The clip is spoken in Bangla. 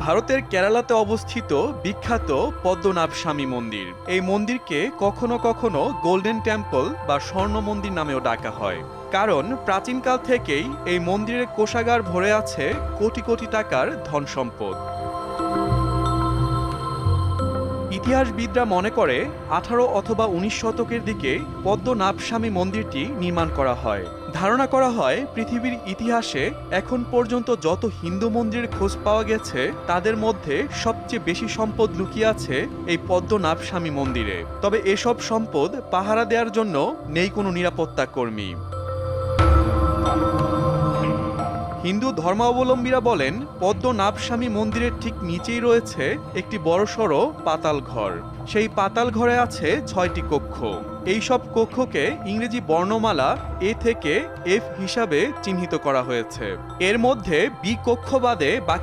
ভারতের কেরালাতে অবস্থিত বিখ্যাত পদ্মনাভ স্বামী মন্দির। এই মন্দিরকে কখনো কখনো গোল্ডেন টেম্পল বা স্বর্ণ মন্দির নামেও ডাকা হয়, কারণ প্রাচীনকাল থেকেই এই মন্দিরের কোষাগার ভরে আছে কোটি কোটি টাকার ধন সম্পদ। ইতিহাসবিদরা মনে করে 18 অথবা 19 শতকের দিকে পদ্মনাভস্বামী মন্দিরটি নির্মাণ করা হয়। ধারণা করা হয় পৃথিবীর ইতিহাসে এখন পর্যন্ত যত হিন্দু মন্দিরের খোঁজ পাওয়া গেছে তাদের মধ্যে সবচেয়ে বেশি সম্পদ লুকিয়ে আছে এই পদ্মনাভস্বামী মন্দিরে। তবে এসব সম্পদ পাহারা দেওয়ার জন্য নেই কোনো নিরাপত্তা কর্মী। হিন্দু ধর্মাবলম্বীরা বলেন পদ্মনাভস্বামী মন্দিরের ঠিক নিচেই রয়েছে একটি বড়সড় পাতাল ঘর। সেই পাতাল ঘরে আছে 6টি কক্ষ। এই সব কক্ষকে ইংরেজি বর্ণমালা এ থেকে এফ হিসাবে চিহ্নিত করা হয়েছে। এর মধ্যে বি কক্ষ বাদে বাকি